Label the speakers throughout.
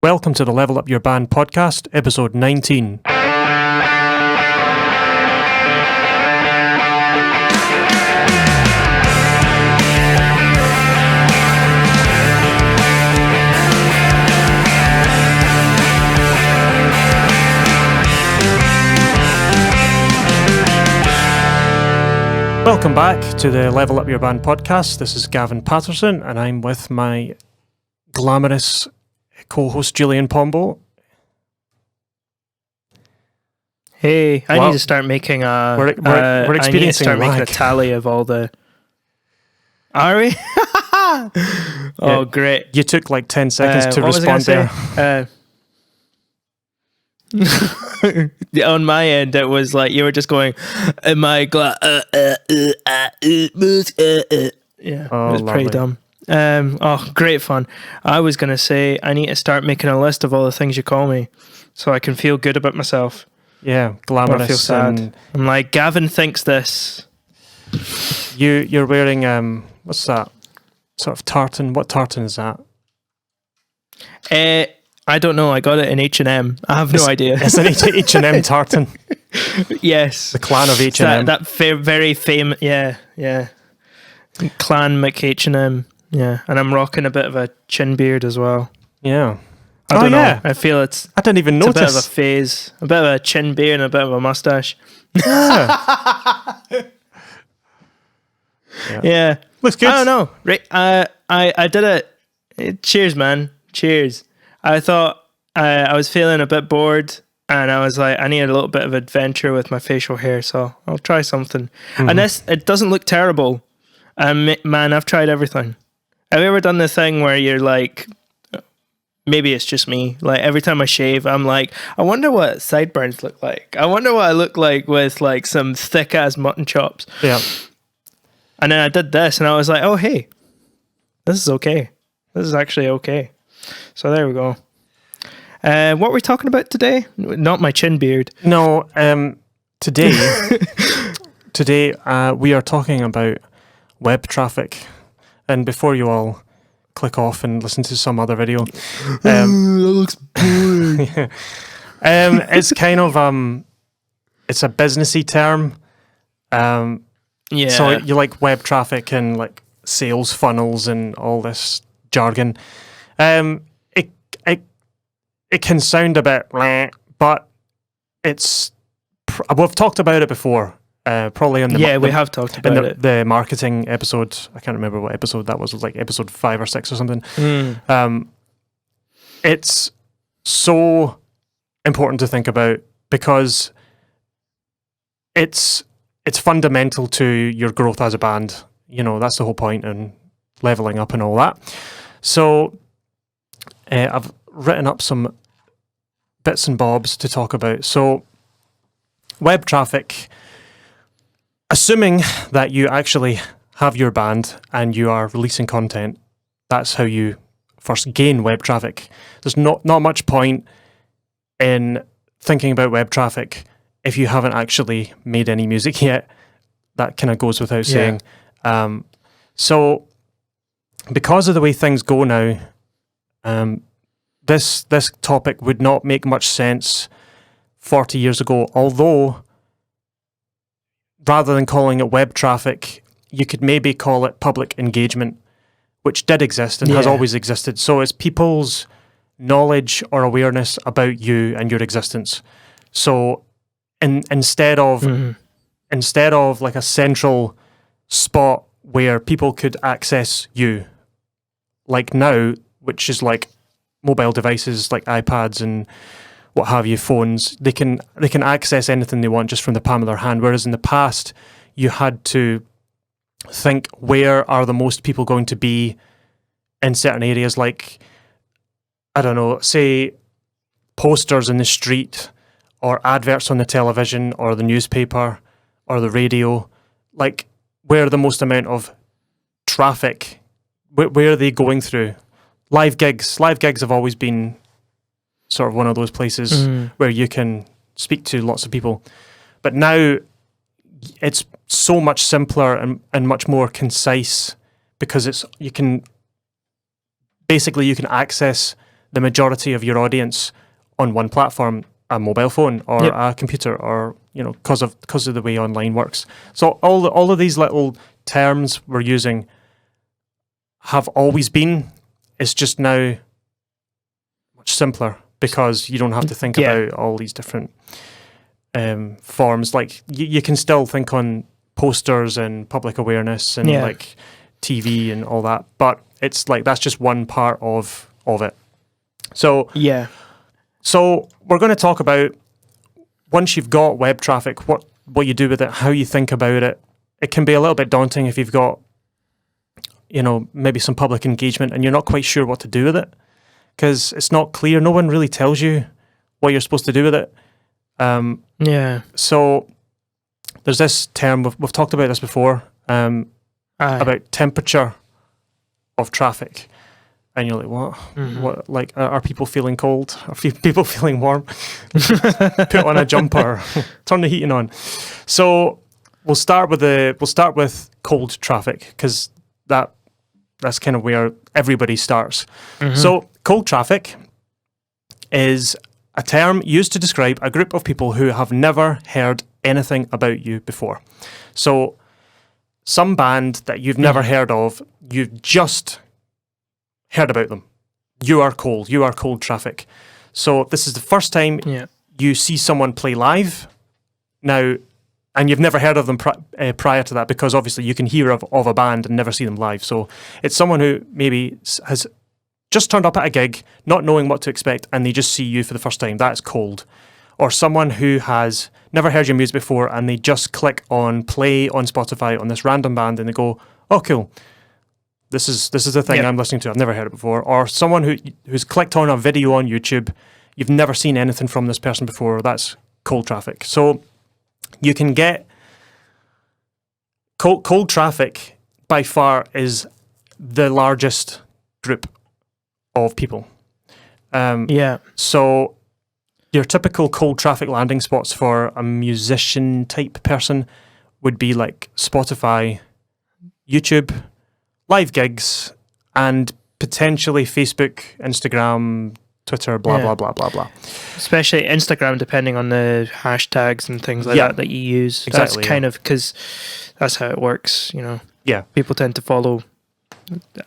Speaker 1: Welcome to the Level Up Your Band podcast, episode 19. Welcome back to the Level Up Your Band podcast. This is Gavin Patterson, and I'm with my glamorous co-host Julian Pombo.
Speaker 2: Hey, I need to start making a.
Speaker 1: We're experiencing
Speaker 2: I need to start making a
Speaker 1: lag.
Speaker 2: tally of all the. Are we? Oh, great!
Speaker 1: You took like 10 seconds to
Speaker 2: what was I
Speaker 1: respond
Speaker 2: gonna
Speaker 1: there.
Speaker 2: say? On my end, it was like you were just going, "Am I glad?" Yeah,
Speaker 1: Oh,
Speaker 2: it was pretty
Speaker 1: lovely.
Speaker 2: dumb. Great fun. I was gonna say I need to start making a list of all the things you call me, so I can feel good about myself.
Speaker 1: Yeah,
Speaker 2: When I
Speaker 1: glamorous.
Speaker 2: feel sad.
Speaker 1: And
Speaker 2: I'm like, Gavin thinks this.
Speaker 1: you're wearing what's that? Sort of tartan. What tartan is that?
Speaker 2: I don't know. I got it in H&M. I have no idea.
Speaker 1: It's an H&M tartan.
Speaker 2: Yes.
Speaker 1: The clan of H&M.
Speaker 2: Very famous. Yeah. Clan Mc-H&M. Yeah. And I'm rocking a bit of a chin beard as well.
Speaker 1: Yeah.
Speaker 2: I don't know. I feel it's
Speaker 1: I didn't even
Speaker 2: a bit of a
Speaker 1: notice.
Speaker 2: phase. A bit of a chin beard and a bit of a mustache. Yeah.
Speaker 1: Looks good.
Speaker 2: I don't know. Right. I did it. Cheers, man. Cheers. I thought I was feeling a bit bored, and I was like, I need a little bit of adventure with my facial hair, so I'll try something. And it doesn't look terrible. Man, I've tried everything. Have you ever done the thing where you're like, maybe it's just me, like every time I shave, I'm like, I wonder what sideburns look like. I wonder what I look like with like some thick ass mutton chops.
Speaker 1: Yeah.
Speaker 2: And then I did this, and I was like, oh, hey, this is okay. This is actually okay. So there we go. What were we talking about today? Not my chin beard.
Speaker 1: No, today we are talking about web traffic. And before you all click off and listen to some other video,
Speaker 2: That looks boring.
Speaker 1: it's kind of it's a businessy term.
Speaker 2: Yeah.
Speaker 1: So you like web traffic and like sales funnels and all this jargon. It can sound a bit, bleh, but it's. We've talked about it before. Probably on the
Speaker 2: we have talked
Speaker 1: in
Speaker 2: about it.
Speaker 1: the marketing episode. I can't remember what episode that was. It was like episode 5 or 6 or something. It's so important to think about because it's fundamental to your growth as a band. You know, that's the whole point in leveling up and all that. So I've written up some bits and bobs to talk about. So web traffic, assuming that you actually have your band and you are releasing content, that's how you first gain web traffic. There's not much point in thinking about web traffic if you haven't actually made any music yet. That kind of goes without saying. So because of the way things go now, this topic would not make much sense 40 years ago, although rather than calling it web traffic, you could maybe call it public engagement, which did exist and has always existed. So it's people's knowledge or awareness about you and your existence. So instead of like a central spot where people could access you, like now, which is like mobile devices like iPads and what have you, phones, they can access anything they want just from the palm of their hand. Whereas in the past, you had to think, where are the most people going to be in certain areas? Like, I don't know, say posters in the street or adverts on the television or the newspaper or the radio. Like, where the most amount of traffic, where are they going through? Live gigs have always been sort of one of those places where you can speak to lots of people. But now it's so much simpler and much more concise because you can access the majority of your audience on one platform, a mobile phone or a computer, or because of the way online works. So all of these little terms we're using have always been. It's just now much simpler because you don't have to think about all these different forms. Like you can still think on posters and public awareness and like TV and all that, but it's like that's just one part of it. So so we're going to talk about, once you've got web traffic, what you do with it, how you think about it. It can be a little bit daunting if you've got maybe some public engagement and you're not quite sure what to do with it because it's not clear. No one really tells you what you're supposed to do with it. So there's this term, we've talked about this before, about temperature of traffic. And you're like, what? Mm-hmm. What? Like, are people feeling cold? Are people feeling warm? Put on a jumper, turn the heating on. So we'll start with cold traffic because that's kind of where everybody starts. Mm-hmm. So cold traffic is a term used to describe a group of people who have never heard anything about you before. So some band that you've never heard of, you've just heard about them. You are cold traffic. So this is the first time you see someone play live now, and you've never heard of them prior to that, because obviously you can hear of a band and never see them live. So it's someone who maybe has just turned up at a gig, not knowing what to expect, and they just see you for the first time. That's cold. Or someone who has never heard your music before and they just click on play on Spotify on this random band and they go, oh, cool. This is the thing I'm listening to. I've never heard it before. Or someone who's clicked on a video on YouTube. You've never seen anything from this person before. That's cold traffic. So you can get cold traffic by far is the largest group of people. So your typical cold traffic landing spots for a musician type person would be like Spotify, YouTube, live gigs, and potentially Facebook, Instagram, Twitter, blah, blah, blah, blah, blah.
Speaker 2: Especially Instagram, depending on the hashtags and things like that you use.
Speaker 1: Exactly,
Speaker 2: that's kind of, because that's how it works,
Speaker 1: Yeah.
Speaker 2: People tend to follow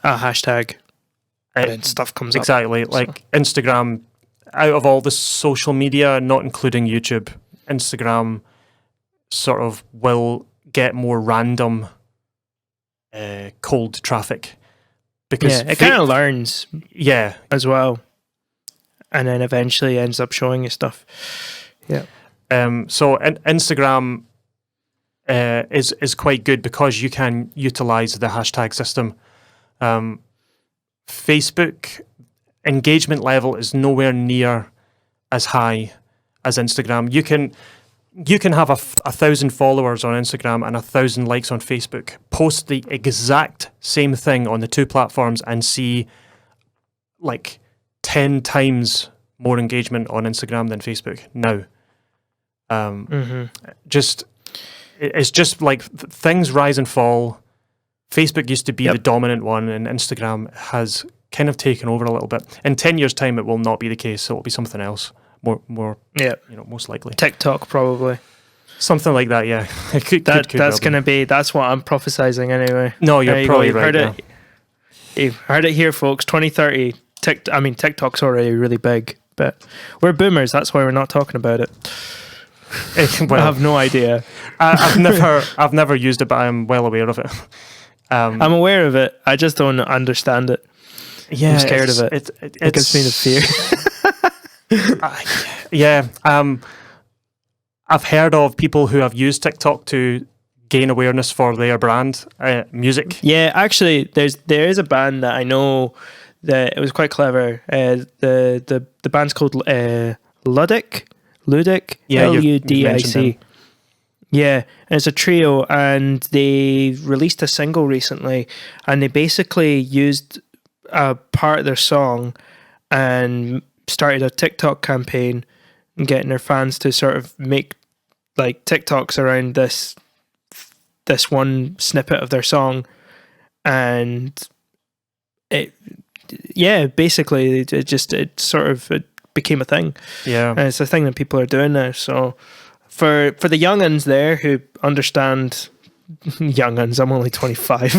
Speaker 2: a hashtag and then stuff comes up.
Speaker 1: Exactly. Like Instagram, out of all the social media, not including YouTube, Instagram sort of will get more random cold traffic, because
Speaker 2: it kind of learns as well, and then eventually ends up showing you stuff.
Speaker 1: So Instagram is quite good because you can utilize the hashtag system. Facebook engagement level is nowhere near as high as Instagram. You can have 1,000 followers on Instagram and 1,000 likes on Facebook. Post the exact same thing on the two platforms and see like 10 times more engagement on Instagram than Facebook now. It's just like things rise and fall. Facebook used to be the dominant one, and Instagram has kind of taken over a little bit. In 10 years' time, it will not be the case. So it'll be something else. More, most likely
Speaker 2: TikTok, probably
Speaker 1: something like that. Yeah,
Speaker 2: that's what I'm prophesizing anyway.
Speaker 1: No, you're probably right.
Speaker 2: You've heard it here, folks. 2030. TikTok's already really big, but we're boomers. That's why we're not talking about it. I have no idea.
Speaker 1: I've never used it, but I'm well aware of it.
Speaker 2: I'm aware of it. I just don't understand it.
Speaker 1: Yeah,
Speaker 2: I'm scared of it. It gives me the fear.
Speaker 1: I've heard of people who have used TikTok to gain awareness for their brand, music.
Speaker 2: Yeah, actually, there is a band that I know that it was quite clever. The band's called Ludic, Ludic. Yeah, and it's a trio, and they released a single recently, and they basically used a part of their song and started a TikTok campaign, getting their fans to sort of make like TikToks around this one snippet of their song, and yeah, basically it sort of became a thing.
Speaker 1: Yeah.
Speaker 2: And it's a thing that people are doing now. So for the young'uns there who understand, young'uns, I'm only 25.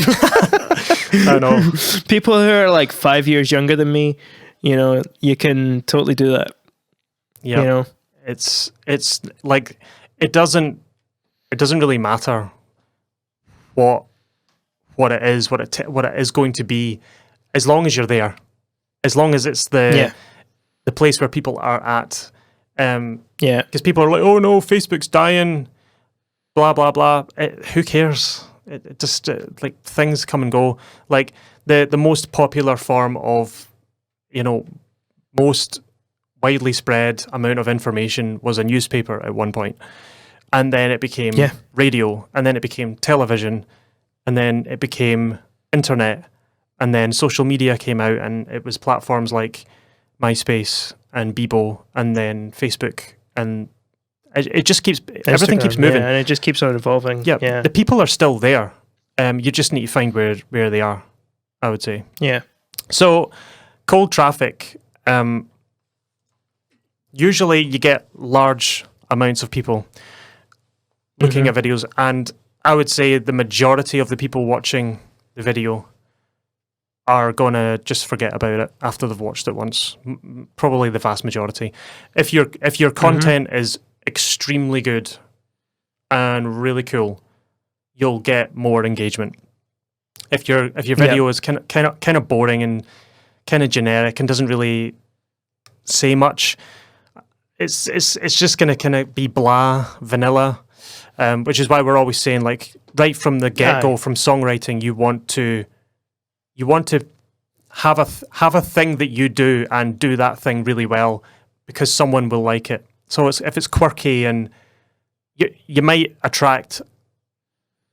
Speaker 1: I know.
Speaker 2: People who are like 5 years younger than me, you can totally do that.
Speaker 1: Yeah. It's like it doesn't really matter what it is, what it is going to be, as long as you're there, as long as it's the place where people are at. Because people are like, oh no, Facebook's dying, blah blah blah. Who cares? It just like things come and go. Like the most popular form of, most widely spread amount of information was a newspaper at one point, and then it became radio, and then it became television, and then it became internet, and then social media came out, and it was platforms like MySpace and Bebo, and then Facebook, and it just keeps everything keeps moving,
Speaker 2: and it just keeps on evolving.
Speaker 1: The people are still there. You just need to find where they are, I would say.
Speaker 2: Yeah.
Speaker 1: So cold traffic. Usually you get large amounts of people looking at videos, and I would say the majority of the people watching the video are going to just forget about it after they've watched it once. Probably the vast majority. If your content is extremely good and really cool, you'll get more engagement. If your video is kind of boring and kind of generic and doesn't really say much, it's just going to kind of be blah, vanilla, which is why we're always saying, like, right from the get-go, from songwriting, you want to have a thing that you do and do that thing really well, because someone will like it. So if it's quirky, and you might attract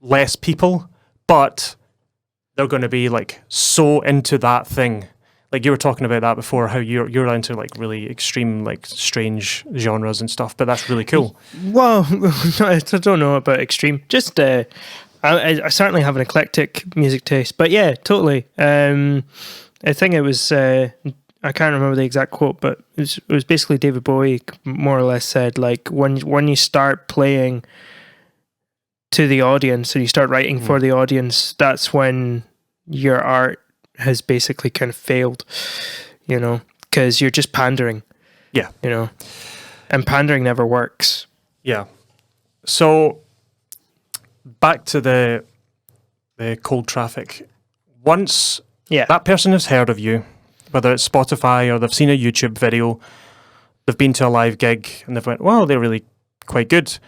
Speaker 1: less people, but they're going to be like so into that thing. Like you were talking about that before, how you're into like really extreme, like strange genres and stuff, but that's really cool.
Speaker 2: Well, I don't know about extreme. Just I certainly have an eclectic music taste, but yeah, totally. I think it was I can't remember the exact quote, but it was basically David Bowie more or less said, like, when you start playing to the audience and you start writing for the audience, that's when your art has basically kind of failed, because you're just pandering.
Speaker 1: Yeah.
Speaker 2: And pandering never works.
Speaker 1: Yeah. So back to the cold traffic. Once that person has heard of you, whether it's Spotify or they've seen a YouTube video, they've been to a live gig and they've went, well, they're really quite good.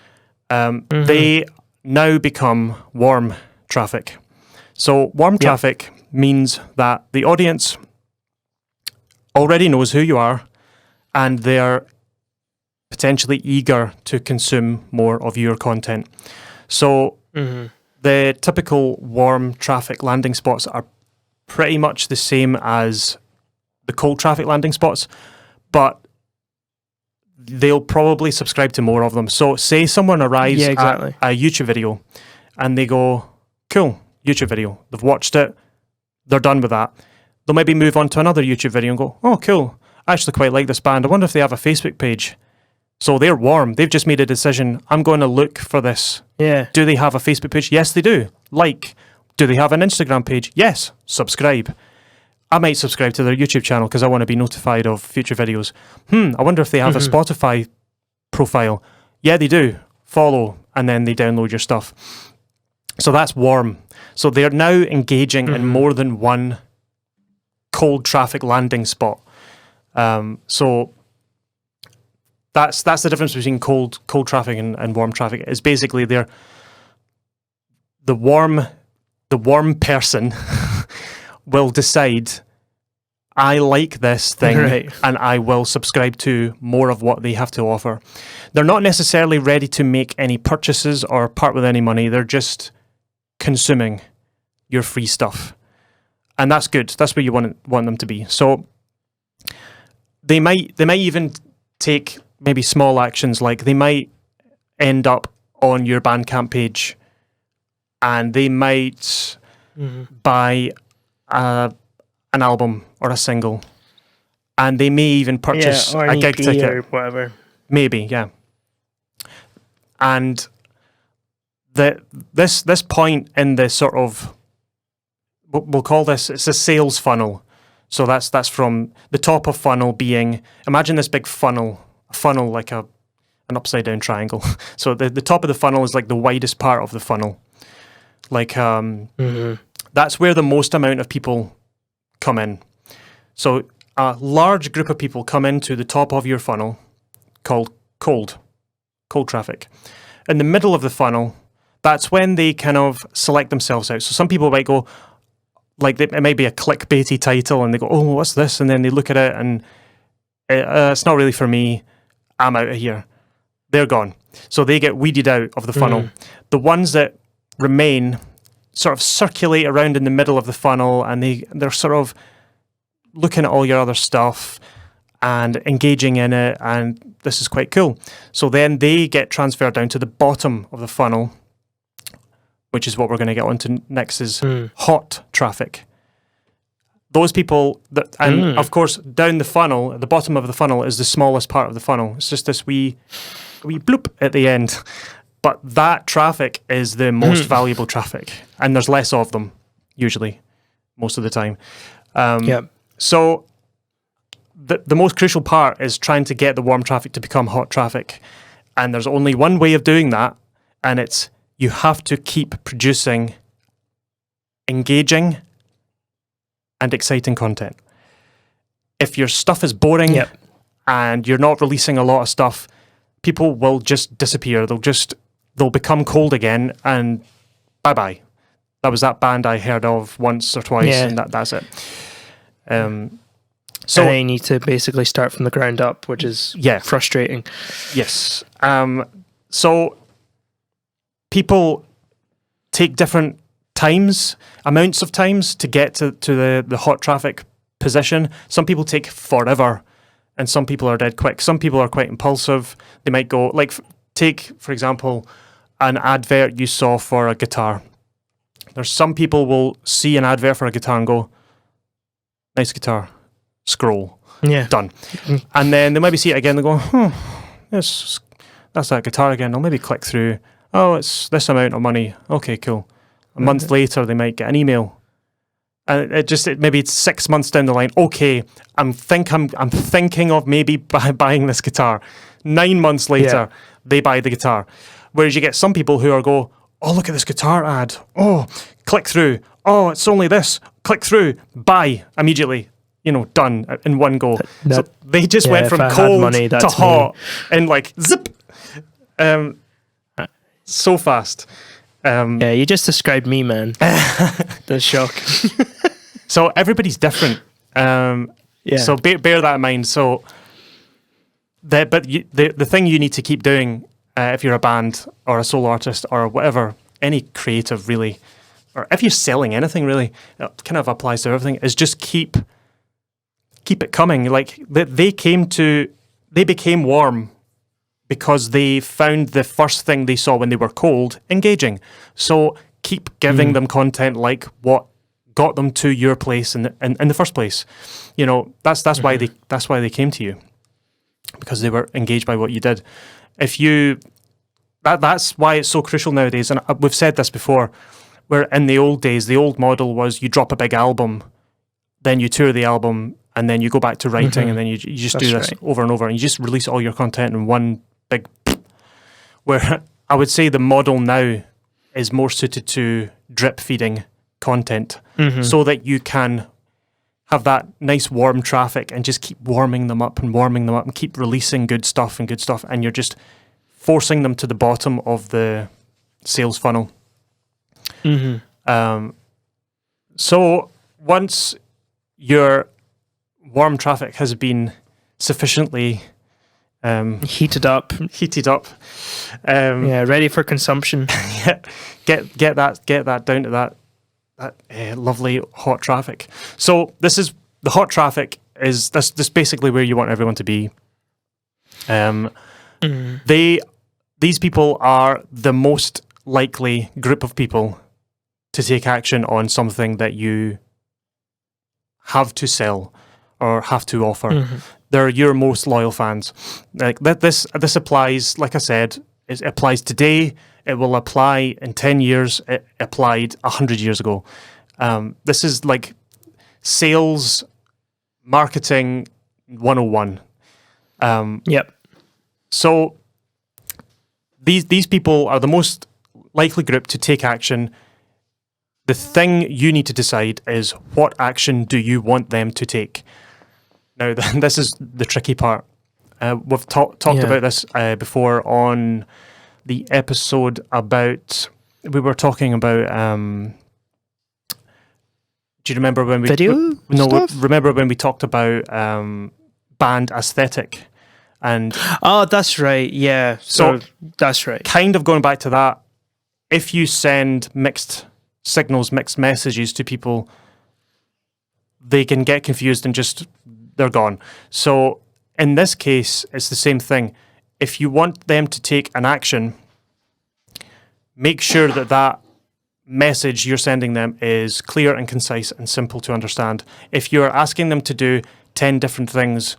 Speaker 1: They now become warm traffic. So warm traffic means that the audience already knows who you are, and they're potentially eager to consume more of your content. So the typical warm traffic landing spots are pretty much the same as the cold traffic landing spots, but they'll probably subscribe to more of them. So say someone arrives at a YouTube video and they go, cool, YouTube video. They've watched it. They're done with that. They'll maybe move on to another YouTube video and go, oh, cool. I actually quite like this band. I wonder if they have a Facebook page. So they're warm. They've just made a decision. I'm going to look for this.
Speaker 2: Yeah.
Speaker 1: Do they have a Facebook page? Yes, they do. Like. Do they have an Instagram page? Yes. Subscribe. I might subscribe to their YouTube channel because I want to be notified of future videos. I wonder if they have a Spotify profile. Yeah, they do. Follow, and then they download your stuff. So that's warm. So they're now engaging in more than one cold traffic landing spot. So that's the difference between cold traffic and warm traffic. Is basically the warm person will decide, I like this thing, and I will subscribe to more of what they have to offer. They're not necessarily ready to make any purchases or part with any money. They're just consuming your free stuff. And that's good. That's where you want them to be. So they might even take maybe small actions, like they might end up on your Bandcamp page, and they might buy an album or a single, and they may even purchase
Speaker 2: or
Speaker 1: a
Speaker 2: an
Speaker 1: gig
Speaker 2: EP
Speaker 1: ticket.
Speaker 2: or whatever.
Speaker 1: Maybe, yeah. And this point in the sort of, we'll call this, it's a sales funnel. So that's from the top of funnel being, imagine this big funnel, a funnel like an upside down triangle. So the top of the funnel is like the widest part of the funnel. Like that's where the most amount of people come in. So a large group of people come into the top of your funnel called cold traffic. In the middle of the funnel, that's when they kind of select themselves out. So some people might go, like it might be a clickbaity title and they go, oh, what's this? And then they look at it and it's not really for me. I'm out of here. They're gone. So they get weeded out of the funnel. The ones that remain sort of circulate around in the middle of the funnel, and they're sort of looking at all your other stuff and engaging in it, and this is quite cool. So then they get transferred down to the bottom of the funnel, which is what we're going to get onto next, is hot traffic. Those people, and of course, down the funnel, at the bottom of the funnel is the smallest part of the funnel. It's just this wee bloop at the end. But that traffic is the most valuable traffic, and there's less of them, usually, most of the time. So the most crucial part is trying to get the warm traffic to become hot traffic. And there's only one way of doing that, and it's you have to keep producing engaging and exciting content. If your stuff is boring and you're not releasing a lot of stuff, people will just disappear. They'll become cold again, and bye-bye. That was that band I heard of once or twice, and that's it.
Speaker 2: So they need to basically start from the ground up, which is frustrating.
Speaker 1: Yes. So people take different amounts of times to get to the hot traffic position. Some people take forever, and some people are dead quick. Some people are quite impulsive. They might go, like, take, for example, an advert you saw for a guitar. There's some people will see an advert for a guitar and go, nice guitar, scroll, done. And then they maybe see it again and go, that's that guitar again. I'll maybe click through. Oh, it's this amount of money. Okay, cool. A month later, they might get an email. And maybe it's 6 months down the line. Okay, I'm thinking of maybe buying this guitar. 9 months later, they buy the guitar. Whereas you get some people who go, oh, look at this guitar ad. Oh, click through. Oh, it's only this. Click through. Buy immediately. Done in one go. So they just went from cold to hot in like zip. So fast.
Speaker 2: You just described me, man. That's shocking.
Speaker 1: So everybody's different. So bear that in mind. So, the thing you need to keep doing if you're a band or a solo artist or whatever, any creative really, or if you're selling anything really, it kind of applies to everything, is just keep it coming. Like they became warm because they found the first thing they saw when they were cold engaging. So keep giving them content like what got them to your place in the first place. That's why they came to you, because they were engaged by what you did. That's why it's so crucial nowadays. And we've said this before, where in the old days, the old model was you drop a big album, then you tour the album, and then you go back to writing, and then you just do this over and over, and you just release all your content in one big. Where I would say the model now is more suited to drip feeding content, so that you can have that nice warm traffic and just keep warming them up and keep releasing good stuff, and you're just forcing them to the bottom of the sales funnel. So once your warm traffic has been sufficiently
Speaker 2: heated up, ready for consumption.
Speaker 1: Get that down to that lovely hot traffic. So the hot traffic is this basically where you want everyone to be. These people are the most likely group of people to take action on something that you have to sell or have to offer. They're your most loyal fans. Like this applies, like I said, it applies today. It will apply in 10 years. It applied 100 years ago. This is like sales, marketing 101.
Speaker 2: Yep.
Speaker 1: So these people are the most likely group to take action. The thing you need to decide is, what action do you want them to take? Now, this is the tricky part. We've talked about this before on the episode about... We were talking about... do you remember when we...
Speaker 2: Video stuff?
Speaker 1: Remember when we talked about band aesthetic? And
Speaker 2: oh, that's right. Yeah. So that's right.
Speaker 1: Kind of going back to that, if you send mixed signals, mixed messages to people, they can get confused and just, they're gone. So in this case, it's the same thing. If you want them to take an action, make sure that message you're sending them is clear and concise and simple to understand. If you're asking them to do 10 different things,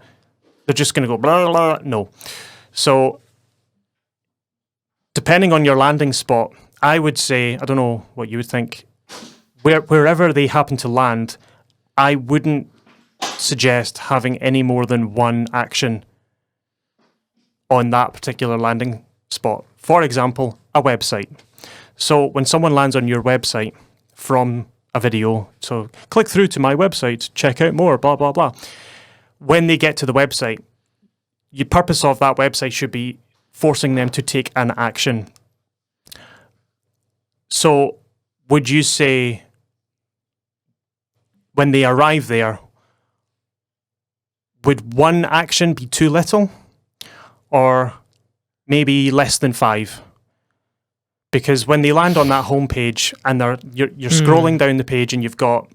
Speaker 1: they're just going to go blah, blah, blah. No. So depending on your landing spot, I would say, I don't know what you would think, wherever they happen to land, I wouldn't suggest having any more than one action on that particular landing spot. For example, a website. So when someone lands on your website from a video, so click through to my website, check out more, blah, blah, blah. When they get to the website, the purpose of that website should be forcing them to take an action. So would you say when they arrive there, would one action be too little, or maybe less than 5? Because when they land on that homepage and you're scrolling down the page and you've got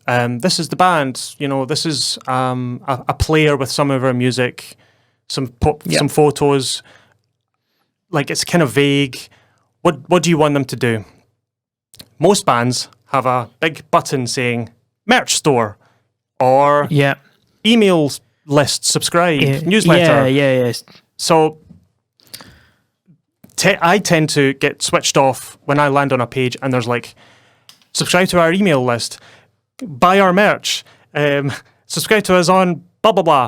Speaker 1: this is the band, this is a player with some of our music, some photos. Like, it's kind of vague. What do you want them to do? Most bands have a big button saying merch store or email list, subscribe, newsletter.
Speaker 2: Yeah.
Speaker 1: So I tend to get switched off when I land on a page and there's like, subscribe to our email list, buy our merch, subscribe to us on blah, blah, blah.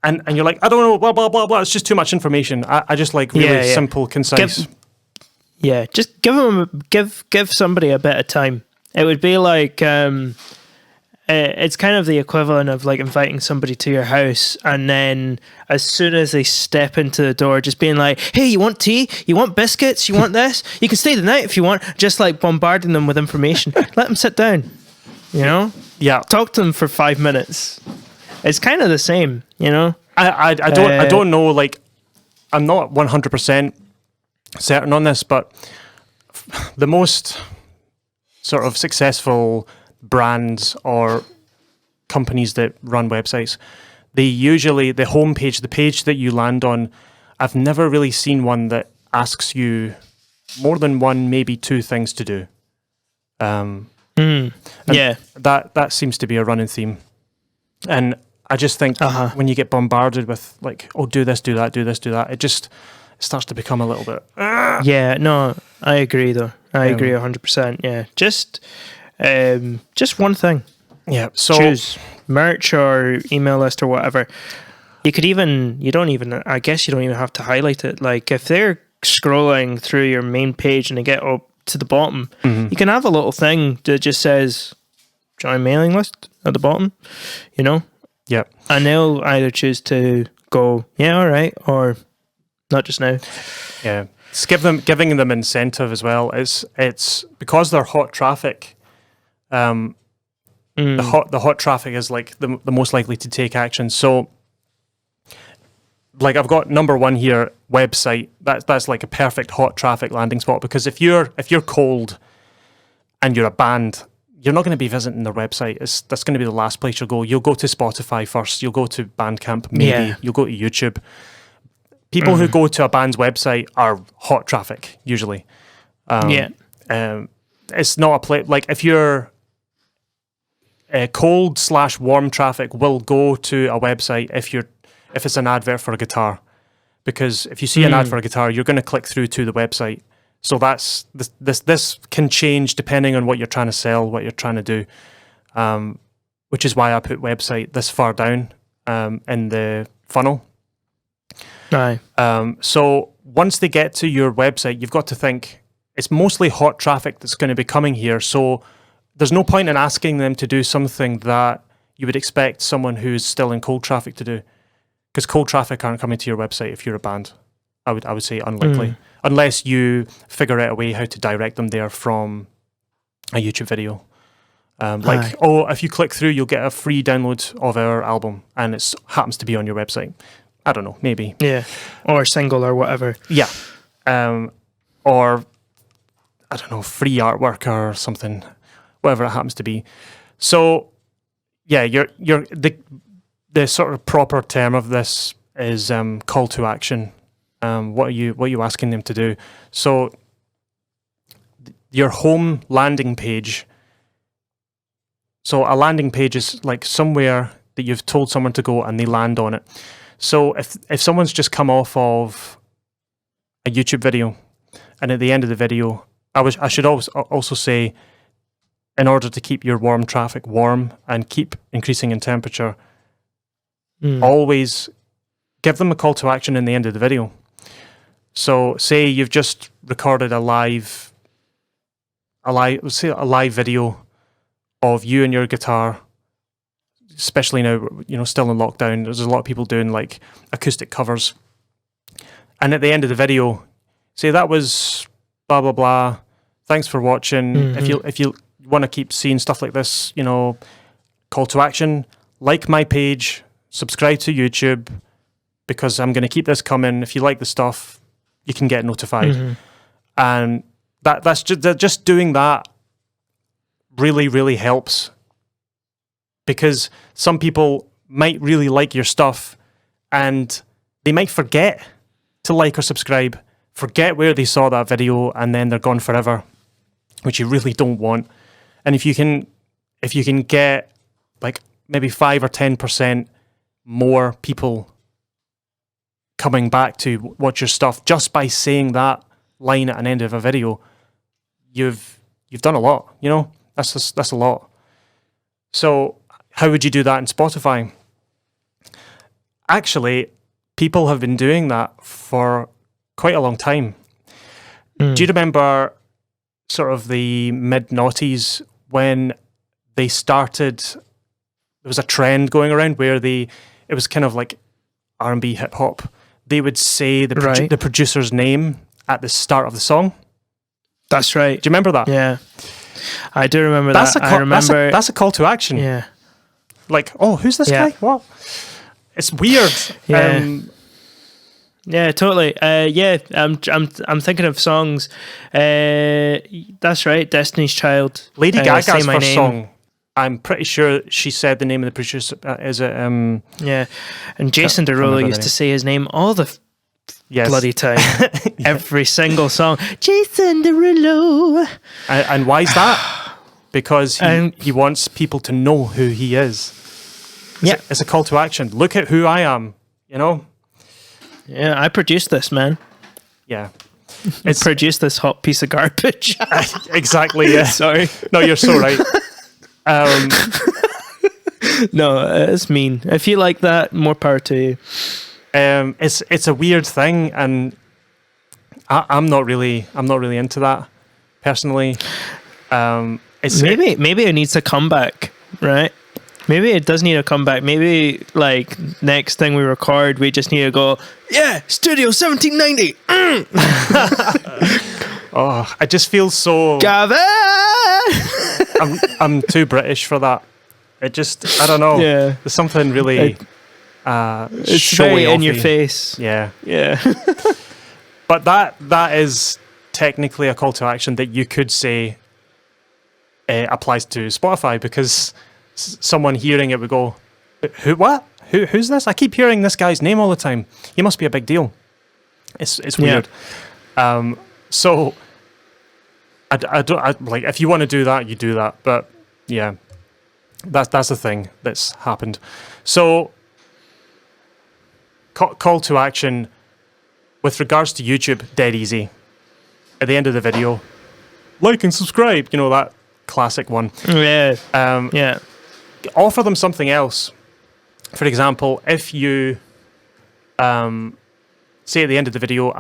Speaker 1: And you're like, I don't know, blah, blah, blah, blah. It's just too much information. I just like really simple, concise.
Speaker 2: Just give somebody a bit of time. It would be like, it's kind of the equivalent of like inviting somebody to your house and then as soon as they step into the door, just being like, hey, you want tea? You want biscuits? You want this? You can stay the night if you want. Just like bombarding them with information. Let them sit down, Yeah. Talk to them for 5 minutes. It's kind of the same,
Speaker 1: I don't know, like, I'm not 100% certain on this, but the most sort of successful brands or companies that run websites, they usually, the homepage, the page that you land on, I've never really seen one that asks you more than one, maybe 2 things to do. That seems to be a running theme. And I just think when you get bombarded with like, oh, do this, do that, do this, do that, it just starts to become a little bit...
Speaker 2: Yeah, no, I agree though. I agree 100%, yeah. Just one thing.
Speaker 1: Yeah, so...
Speaker 2: Choose merch or email list or whatever. I guess you don't even have to highlight it. Like, if they're scrolling through your main page and they get up to the bottom, you can have a little thing that just says, join mailing list at the bottom,
Speaker 1: Yeah.
Speaker 2: And they'll either choose to go, yeah, all right, or not just now.
Speaker 1: Yeah. It's giving them incentive as well. It's because they're hot traffic. The hot traffic is like the most likely to take action. So, like, I've got number 1 here, website. That's like a perfect hot traffic landing spot, because if you're cold and you're a band, you're not going to be visiting their website. That's going to be the last place you'll go. You'll go to Spotify first. You'll go to Bandcamp, maybe. Yeah. You'll go to YouTube. People who go to a band's website are hot traffic, usually. It's not a place... Like, if you're cold/warm traffic will go to a website if it's an advert for a guitar, because if you see an ad for a guitar, you're going to click through to the website. So that's this can change depending on what you're trying to sell, what you're trying to do, which is why I put website this far down in the funnel.
Speaker 2: Aye.
Speaker 1: So once they get to your website, you've got to think it's mostly hot traffic that's going to be coming here. So there's no point in asking them to do something that you would expect someone who's still in cold traffic to do, because cold traffic aren't coming to your website if you're a band. I would say unlikely, unless you figure out a way how to direct them there from a YouTube video. If you click through, you'll get a free download of our album, and it happens to be on your website. I don't know, maybe.
Speaker 2: Yeah, or single or whatever.
Speaker 1: Yeah, or I don't know, free artwork or something, whatever it happens to be. So, yeah, you're the sort of proper term of this is call to action. What are you asking them to do? So, your home landing page. So a landing page is like somewhere that you've told someone to go and they land on it. So if someone's just come off of a YouTube video, and at the end of the video, I should also say, in order to keep your warm traffic warm and keep increasing in temperature, always give them a call to action in the end of the video. So say you've just recorded a live video of you and your guitar, especially now, still in lockdown. There's a lot of people doing like acoustic covers. And at the end of the video, say that was blah, blah, blah. Thanks for watching. If you want to keep seeing stuff like this, call to action, like my page, subscribe to YouTube, because I'm going to keep this coming. If you like the stuff, you can get notified. And that's just doing that really, really helps, because some people might really like your stuff and they might forget to like or subscribe, forget where they saw that video, and then they're gone forever, which you really don't want. And if you can get like maybe 5 or 10% more people coming back to watch your stuff just by saying that line at an end of a video, you've done a lot, That's a lot. So how would you do that in Spotify? Actually, people have been doing that for quite a long time. Do you remember sort of the mid-noughties when they started? There was a trend going around where it was kind of like R&B hip hop. They would say the producer's name at the start of the song.
Speaker 2: That's right.
Speaker 1: Do you remember that?
Speaker 2: Yeah. I do remember that. I remember
Speaker 1: that's a call to action.
Speaker 2: Yeah.
Speaker 1: Like, oh, who's this guy? What? It's weird.
Speaker 2: Yeah. Yeah, totally. I'm thinking of songs. That's right. Destiny's Child.
Speaker 1: Lady Gaga's first song. I'm pretty sure she said the name of the producer. Is it?
Speaker 2: Yeah. And Jason Derulo used to say his name all the bloody time. Every single song. Jason Derulo.
Speaker 1: And why is that? Because he wants people to know who he is. It's a call to action. Look at who I am,
Speaker 2: Yeah, I produced this, man.
Speaker 1: Yeah.
Speaker 2: I produced this hot piece of garbage.
Speaker 1: Exactly, yeah.
Speaker 2: Sorry.
Speaker 1: No, you're so right.
Speaker 2: No, it's mean. If you like that, more power to you.
Speaker 1: It's a weird thing, and I'm not really into that personally.
Speaker 2: Maybe it needs a comeback, right? Maybe it does need a comeback. Maybe like next thing we record, we just need to go, yeah, Studio 1790.
Speaker 1: Oh, I just feel so
Speaker 2: Gavin.
Speaker 1: I'm too British for that. It just, I don't know.
Speaker 2: Yeah.
Speaker 1: There's something really
Speaker 2: it's very in your face.
Speaker 1: Yeah.
Speaker 2: Yeah.
Speaker 1: But that is technically a call to action that you could say applies to Spotify, because someone hearing it would go, who's this? I keep hearing this guy's name all the time. He must be a big deal. It's weird. So I don't like, if you want to do that, you do that. But yeah, That's the thing that's happened. So, call to action with regards to YouTube, dead easy. At the end of the video, like and subscribe. You know, that classic one.
Speaker 2: Yeah.
Speaker 1: Yeah. Offer them something else. For example, if you say at the end of the video,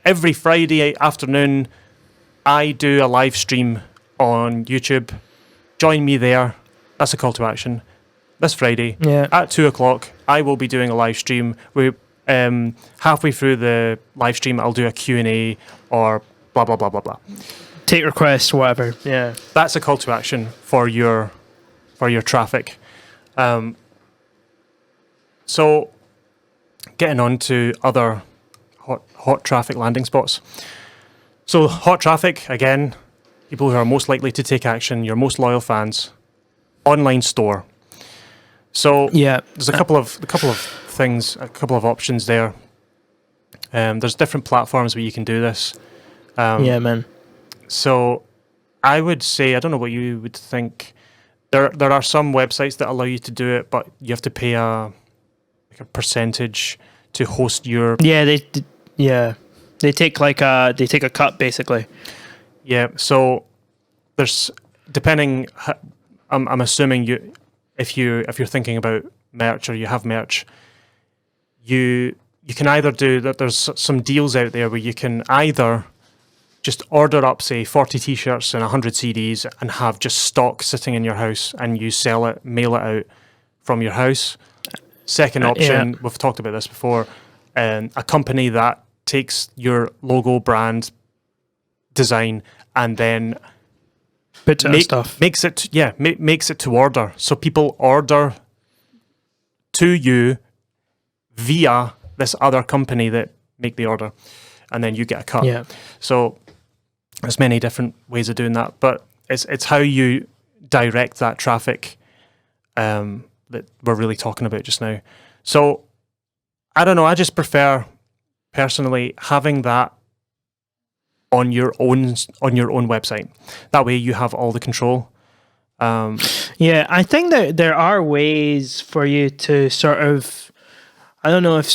Speaker 1: every Friday afternoon, I do a live stream on YouTube. Join me there. That's a call to action. This Friday at 2:00, I will be doing a live stream. We halfway through the live stream, I'll do a Q&A or blah blah blah blah blah.
Speaker 2: Take requests, whatever. Yeah,
Speaker 1: that's a call to action for your traffic. So, getting on to other hot traffic landing spots. So, hot traffic, again, people who are most likely to take action, your most loyal fans, online store. So, there's a couple of things, a couple of options there. There's different platforms where you can do this.
Speaker 2: Man.
Speaker 1: So, I would say, I don't know what you would think. There are some websites that allow you to do it, but you have to pay a percentage to host your.
Speaker 2: They take a cut basically.
Speaker 1: Yeah, so there's depending. I'm assuming if you're thinking about merch or you have merch, you can either do that. There's some deals out there where you can either just order up, say, 40 t-shirts and 100 CDs and have just stock sitting in your house and you sell it, mail it out from your house. Second option, we've talked about this before, a company that takes your logo, brand, design, and then makes it to order. So people order to you via this other company that make the order, and then you get a cut.
Speaker 2: Yeah.
Speaker 1: So there's many different ways of doing that, but it's how you direct that traffic that we're really talking about just now. So I don't know. I just prefer personally having that on your own website. That way you have all the control.
Speaker 2: I think that there are ways for you to sort of. I don't know if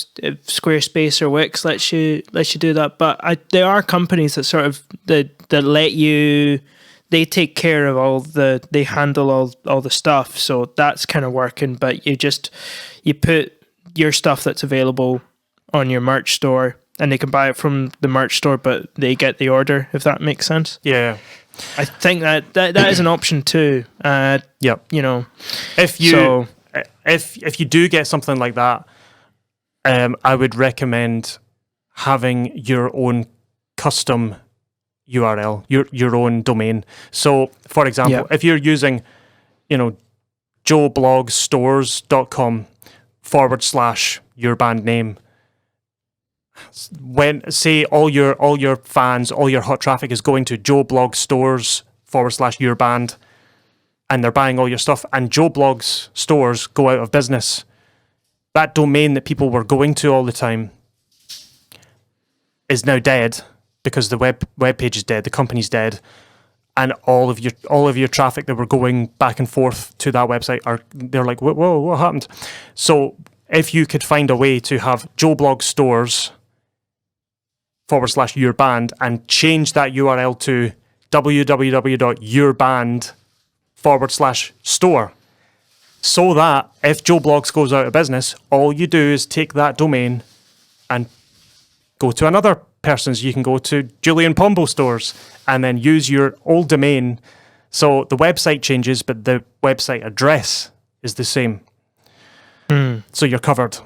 Speaker 2: Squarespace or Wix lets you do that, but there are companies that sort of that let you. They take care of they handle all the stuff, so that's kind of working. But you put your stuff that's available on your merch store, and they can buy it from the merch store, but they get the order, if that makes sense.
Speaker 1: Yeah,
Speaker 2: I think that is an option too.
Speaker 1: Yeah,
Speaker 2: you know,
Speaker 1: if you do get something like that. I would recommend having your own custom URL, your own domain. So, for example, if you're using, joeblogstores.com / your band name, when say all your fans, all your hot traffic is going to joeblogstores / your band, and they're buying all your stuff, and Joe Blogs stores go out of business. That domain that people were going to all the time is now dead because the web page is dead, the company's dead, and all of your traffic that were going back and forth to that website they're like, whoa, what happened? So if you could find a way to have Joe Blog Stores / your band and change that URL to www.yourband / store. So that if Joe Blogs goes out of business, all you do is take that domain and go to another person's. You can go to Julian Pombo Stores and then use your old domain. So the website changes, but the website address is the same. So you're covered.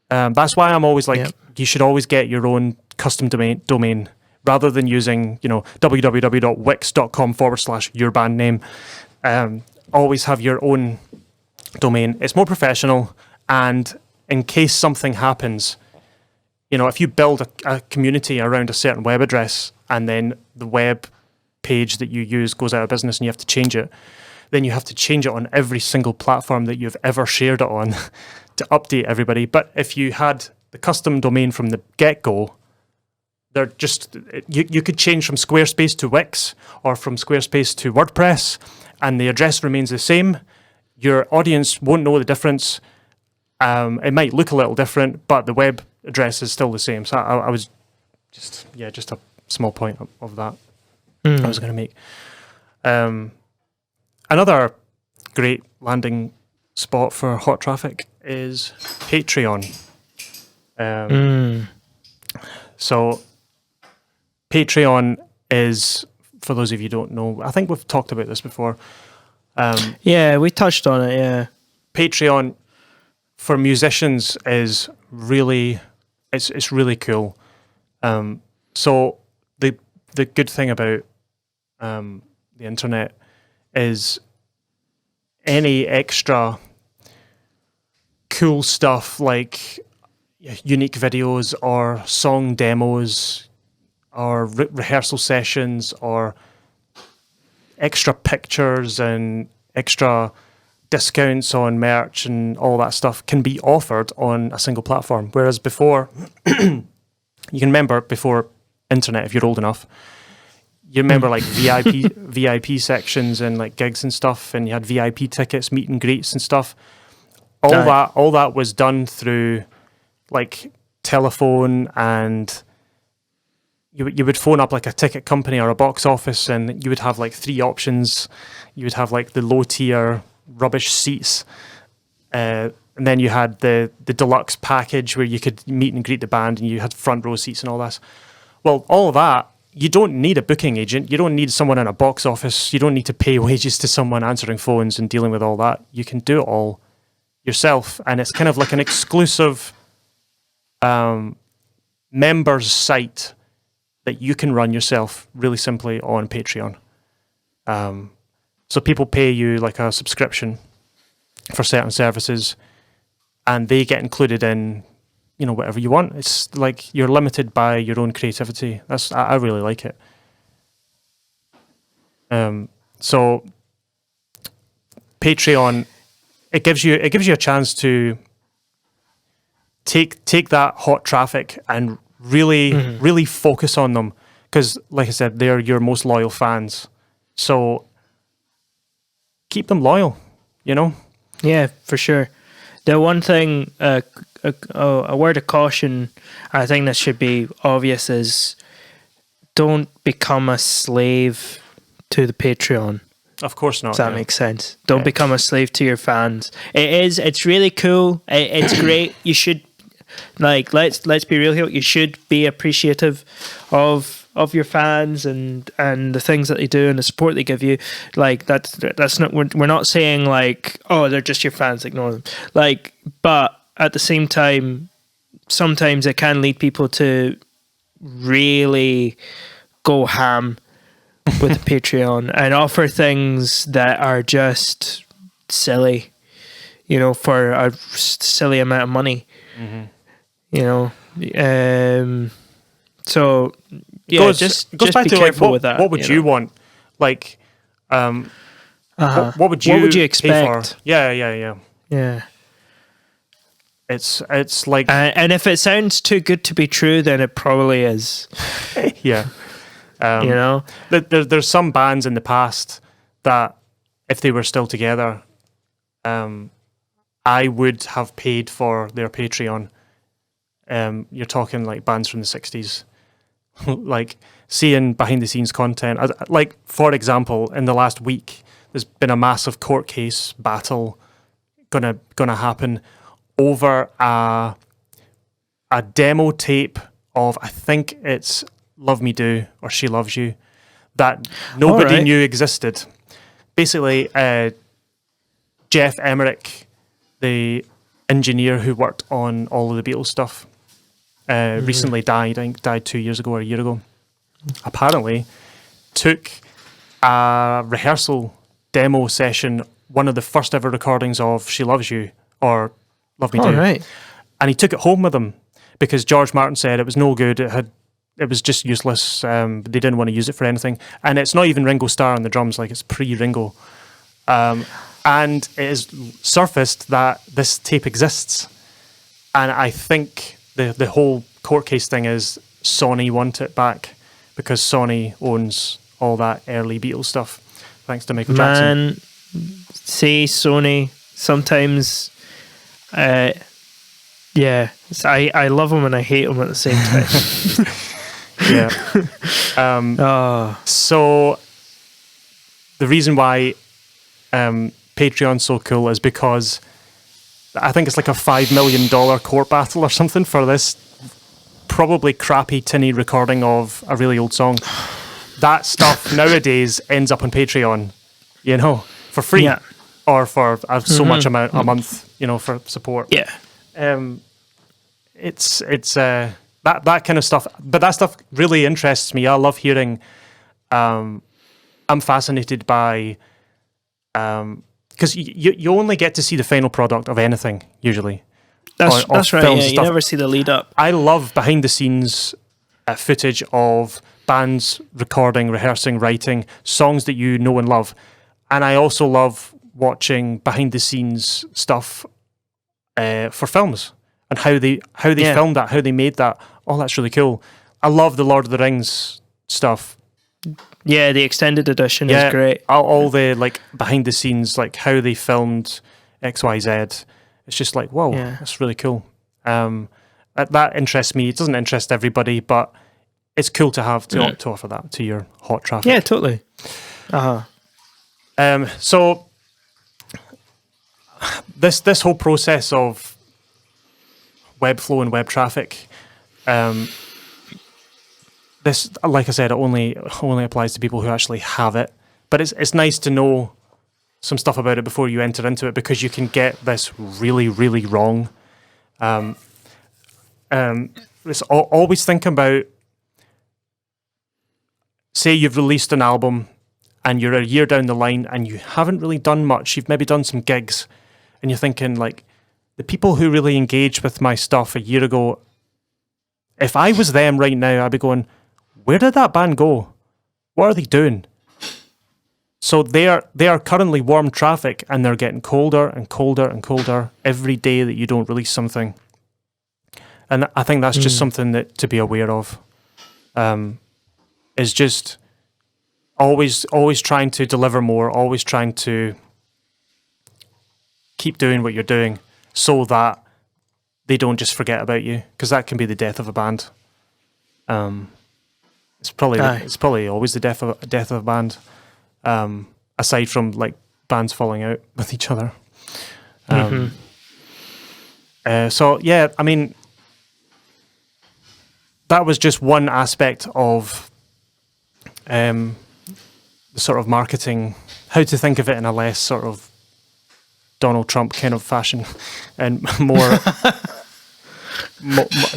Speaker 1: That's why I'm always like, you should always get your own custom domain rather than using, www.wix.com / your band name. Always have your own domain. It's more professional, and in case something happens, if you build a community around a certain web address and then the web page that you use goes out of business and you have to change it, then you have to change it on every single platform that you've ever shared it on to update everybody. But if you had the custom domain from the get-go, they're just you could change from Squarespace to Wix or from Squarespace to WordPress, and the address remains the same. Your audience won't know the difference. It might look a little different, but the web address is still the same. So I was just a small point of that I was going to make. Another great landing spot for hot traffic is Patreon. So Patreon is, for those of you who don't know, I think we've talked about this before.
Speaker 2: Yeah, we touched on it, yeah.
Speaker 1: Patreon for musicians is really, it's really cool. So the good thing about the internet is any extra cool stuff like unique videos or song demos or rehearsal sessions or extra pictures and extra discounts on merch and all that stuff can be offered on a single platform. Whereas before, you can remember before internet, if you're old enough, you remember like VIP sections and like gigs and stuff, and you had VIP tickets, meet and greets and stuff. All that was done through like telephone, and you would phone up like a ticket company or a box office, and you would have like 3 options. You would have like the low tier rubbish seats, and then you had the deluxe package where you could meet and greet the band, and you had front row seats and all that. Well, all that, you don't need a booking agent. You don't need someone in a box office. You don't need to pay wages to someone answering phones and dealing with all that. You can do it all yourself, and it's kind of like an exclusive members site that you can run yourself really simply on Patreon. So people pay you like a subscription for certain services, and they get included in, you know, whatever you want. It's like you're limited by your own creativity. I really like it. So Patreon, it gives you a chance to take that hot traffic and really focus on them, because like I said, they're your most loyal fans. So keep them loyal, you know?
Speaker 2: Yeah, for sure. The one thing, a word of caution, I think that should be obvious, is don't become a slave to the Patreon.
Speaker 1: Of course not.
Speaker 2: Does that make sense? Don't become a slave to your fans. It's really cool. It's great. You should, like, let's be real here. You should be appreciative of your fans and the things that they do and the support they give you. Like, that's not, we're not saying like, oh, they're just your fans, ignore them. Like, but at the same time, sometimes it can lead people to really go ham with the Patreon and offer things that are just silly, you know, for a silly amount of money. You know, so yeah, just
Speaker 1: back
Speaker 2: be
Speaker 1: to
Speaker 2: careful
Speaker 1: like,
Speaker 2: with that.
Speaker 1: What would you want? Like, what would you
Speaker 2: expect?
Speaker 1: Pay for? Yeah. It's like,
Speaker 2: and if it sounds too good to be true, then it probably is.
Speaker 1: Yeah.
Speaker 2: You know,
Speaker 1: there's some bands in the past that, if they were still together, I would have paid for their Patreon. You're talking like bands from the 60s, like seeing behind the scenes content. Like, for example, in the last week, there's been a massive court case battle gonna happen over a demo tape of, I think it's Love Me Do or She Loves You, that nobody knew existed. Basically, Jeff Emmerich, the engineer who worked on all of the Beatles stuff, recently died. I think died 2 years ago or a year ago. Apparently took a rehearsal demo session, one of the first ever recordings of She Loves You or Love Me Do, and he took it home with him because George Martin said it was no good. It was just useless. They didn't want to use it for anything. And it's not even Ringo Starr on the drums, like it's pre-Ringo. And it is surfaced that this tape exists. And I think the whole court case thing is Sony want it back because Sony owns all that early Beatles stuff, thanks to Michael Jackson.
Speaker 2: say Sony. Sometimes, yeah, I love them and I hate them at the same time.
Speaker 1: Yeah. So the reason why Patreon's so cool is because I think it's like a $5 million court battle or something for this probably crappy tinny recording of a really old song. That stuff nowadays ends up on Patreon, for free, or for so much amount a month, for support.
Speaker 2: Yeah.
Speaker 1: It's that kind of stuff, but that stuff really interests me. I love hearing. I'm fascinated by, because you only get to see the final product of anything usually.
Speaker 2: That's right. Yeah, you never see the lead up.
Speaker 1: I love behind the scenes footage of bands recording, rehearsing, writing songs that you know and love, and I also love watching behind the scenes stuff for films and how they filmed that, how they made that. Oh, that's really cool. I love the Lord of the Rings stuff.
Speaker 2: Yeah, the extended edition is great.
Speaker 1: All the like behind the scenes, like how they filmed XYZ. It's just like, whoa, that's really cool. That interests me. It doesn't interest everybody, but it's cool to have to offer that to your hot traffic.
Speaker 2: Yeah, totally.
Speaker 1: So this whole process of Webflow and web traffic, this, like I said, it only applies to people who actually have it. But it's nice to know some stuff about it before you enter into it, because you can get this really, really wrong. Always think about, say you've released an album and you're a year down the line and you haven't really done much. You've maybe done some gigs and you're thinking, like, the people who really engaged with my stuff a year ago, if I was them right now, I'd be going, where did that band go? What are they doing? So they are currently warm traffic, and they're getting colder and colder and colder every day that you don't release something. And I think that's just something that to be aware of. Is just always trying to deliver more, always trying to keep doing what you're doing, so that they don't just forget about you, because that can be the death of a band. It's probably always the death of a band. Aside from like bands falling out with each other. So yeah, I mean, that was just one aspect of the sort of marketing, how to think of it in a less sort of Donald Trump kind of fashion, and more,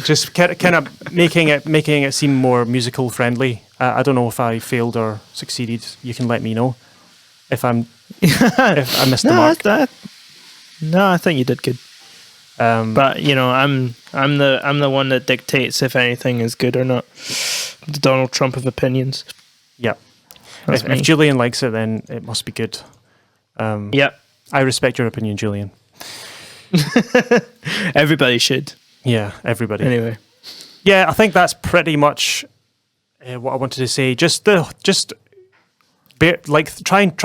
Speaker 1: just kind of making it seem more musical friendly. I don't know if I failed or succeeded. You can let me know if I missed the mark.
Speaker 2: No, I think you did good. But I'm the one that dictates if anything is good or not. The Donald Trump of opinions.
Speaker 1: Yeah. If Julian likes it, then it must be good. I respect your opinion, Julian.
Speaker 2: Everybody should.
Speaker 1: Yeah, everybody.
Speaker 2: Anyway.
Speaker 1: Yeah, I think that's pretty much what I wanted to say. Try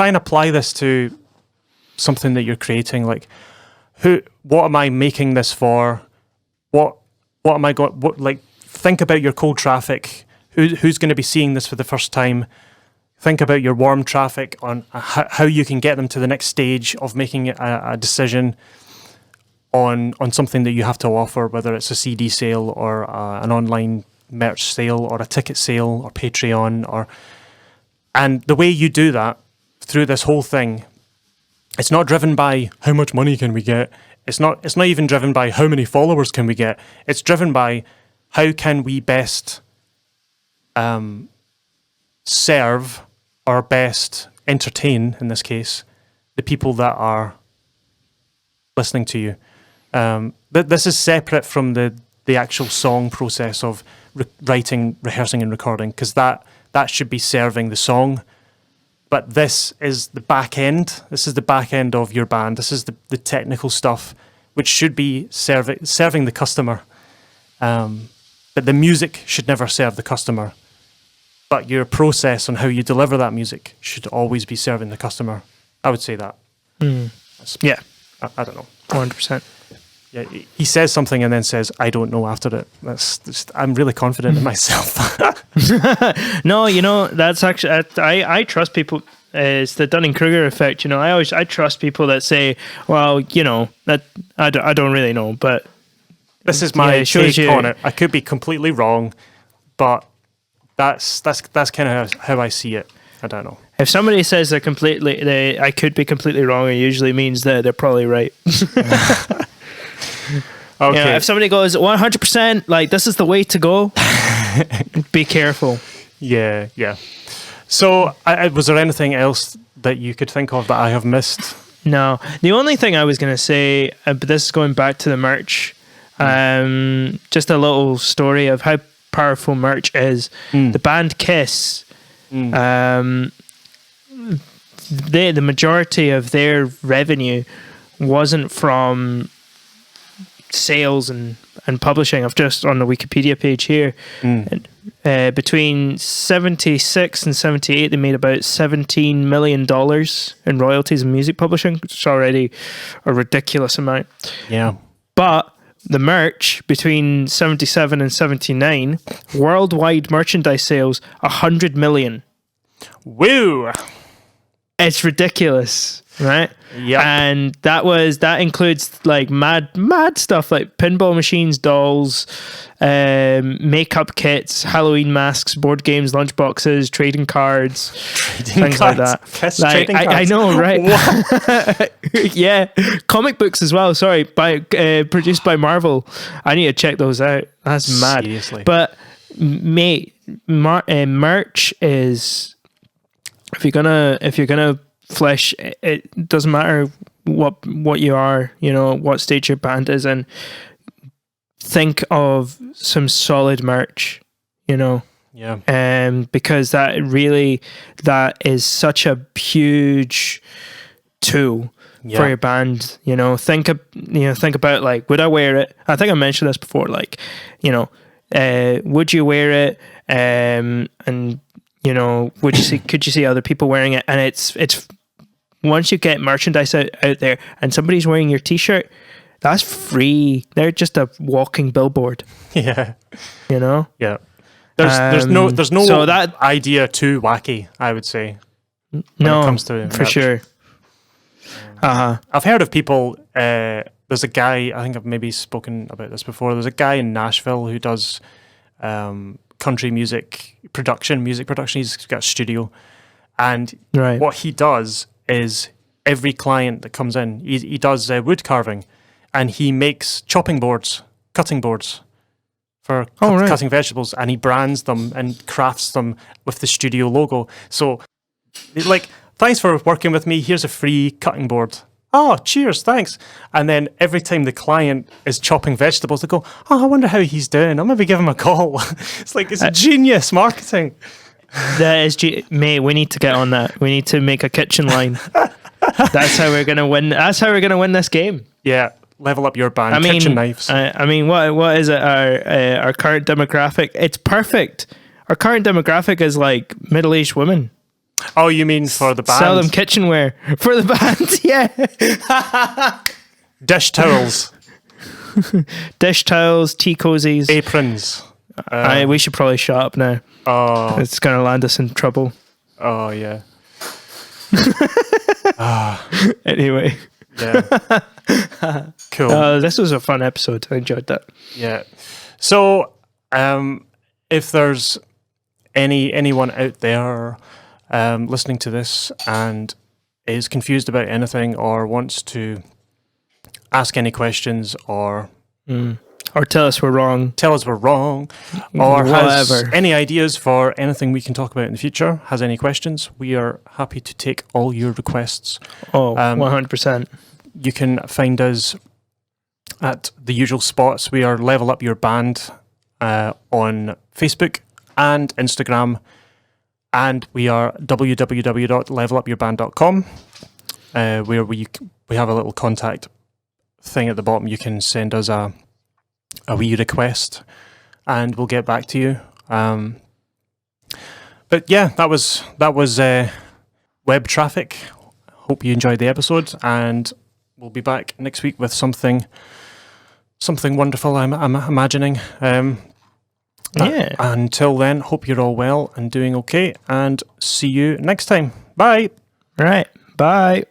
Speaker 1: and apply this to something that you're creating. Like, what am I making this for? What am I going? Think about your cold traffic. Who's going to be seeing this for the first time? Think about your warm traffic on how you can get them to the next stage of making a decision on something that you have to offer, whether it's a CD sale or an online merch sale or a ticket sale or Patreon, and the way you do that through this whole thing, it's not driven by how much money can we get. It's not even driven by how many followers can we get. It's driven by how can we best serve or best entertain, in this case, the people that are listening to you. But this is separate from the actual song process of writing, rehearsing, and recording, because that should be serving the song. But this is the back end. This is the back end of your band. This is the technical stuff, which should be serving the customer. But the music should never serve the customer. But your process on how you deliver that music should always be serving the customer. I would say that.
Speaker 2: Yeah,
Speaker 1: I don't know.
Speaker 2: 100%.
Speaker 1: Yeah, he says something and then says, "I don't know" after it. That's just, I'm really confident in myself.
Speaker 2: No, that's actually I trust people. It's the Dunning-Kruger effect. I trust people that say, "Well, that I don't really know," but
Speaker 1: this is my take
Speaker 2: you
Speaker 1: on it. I could be completely wrong, but that's kind of how I see it. I don't know.
Speaker 2: If somebody says I could be completely wrong, it usually means that they're probably right.
Speaker 1: Okay.
Speaker 2: If somebody goes 100%, like this is the way to go, be careful.
Speaker 1: Yeah. So, was there anything else that you could think of that I have missed?
Speaker 2: No. The only thing I was going to say, but this is going back to the merch, just a little story of how powerful merch is. The band Kiss, the majority of their revenue wasn't from sales and publishing. I've just on the Wikipedia page here. Between 76 and 78, they made about $17 million in royalties and music publishing, which is already a ridiculous amount.
Speaker 1: Yeah.
Speaker 2: But the merch between 77 and 79, worldwide merchandise sales, 100 million.
Speaker 1: Woo!
Speaker 2: It's ridiculous, right?
Speaker 1: Yeah.
Speaker 2: And that includes like mad stuff like pinball machines, dolls, makeup kits, Halloween masks, board games, lunchboxes, trading cards, things like that.
Speaker 1: Trading cards.
Speaker 2: I know, right? Yeah, comic books as well. Sorry, produced by Marvel. I need to check those out. That's mad.
Speaker 1: Seriously.
Speaker 2: But mate, merch is if you're gonna flesh, it doesn't matter what you are, what stage your band is in. Think of some solid merch,
Speaker 1: Yeah.
Speaker 2: because that is such a huge tool for your band. Think about like, would I wear it? I think I mentioned this before. Like, would you wear it? And could you see other people wearing it? And it's once you get merchandise out there and somebody's wearing your t-shirt, that's free. They're just a walking billboard.
Speaker 1: Yeah.
Speaker 2: Yeah.
Speaker 1: There's no
Speaker 2: so that
Speaker 1: idea too wacky, I would say. When it comes to
Speaker 2: for
Speaker 1: merch.
Speaker 2: sure.
Speaker 1: I've heard of people. There's a guy, I think I've maybe spoken about this before. There's a guy in Nashville who does country music production. He's got a studio, and what he does is every client that comes in, he does wood carving, and he makes cutting boards for cutting vegetables, and he brands them and crafts them with the studio logo. So, like, thanks for working with me. Here's a free cutting board. Oh, cheers, thanks. And then every time the client is chopping vegetables, they go, "Oh, I wonder how he's doing. I'll maybe give him a call." It's genius marketing.
Speaker 2: That is, mate. We need to get on that. We need to make a kitchen line. That's how we're gonna win. That's how we're gonna win this game.
Speaker 1: Yeah, level up your band. Kitchen knives.
Speaker 2: What is it? Our current demographic. It's perfect. Our current demographic is like middle-aged women.
Speaker 1: Oh, you mean for the band?
Speaker 2: Sell them kitchenware for the band. Yeah.
Speaker 1: Dish towels.
Speaker 2: Dish towels, tea cozies,
Speaker 1: Aprons.
Speaker 2: We should probably shut up now.
Speaker 1: Oh.
Speaker 2: It's going to land us in trouble.
Speaker 1: Oh, yeah.
Speaker 2: Anyway.
Speaker 1: Yeah. Cool.
Speaker 2: This was a fun episode. I enjoyed that.
Speaker 1: Yeah. So, if there's anyone out there listening to this and is confused about anything or wants to ask any questions or
Speaker 2: tell us we're wrong,
Speaker 1: or has any ideas for anything we can talk about in the future, has any questions, we are happy to take all your requests.
Speaker 2: 100%.
Speaker 1: You can find us at the usual spots. We are Level Up Your Band on Facebook and Instagram, and we are www.levelupyourband.com, where we have a little contact thing at the bottom. You can send us a wee request and we'll get back to you. But yeah, that was web traffic. hope you enjoyed the episode, and we'll be back next week with something wonderful, I'm imagining. Until then, hope you're all well and doing okay, and see you next time. Bye.
Speaker 2: Right. Bye.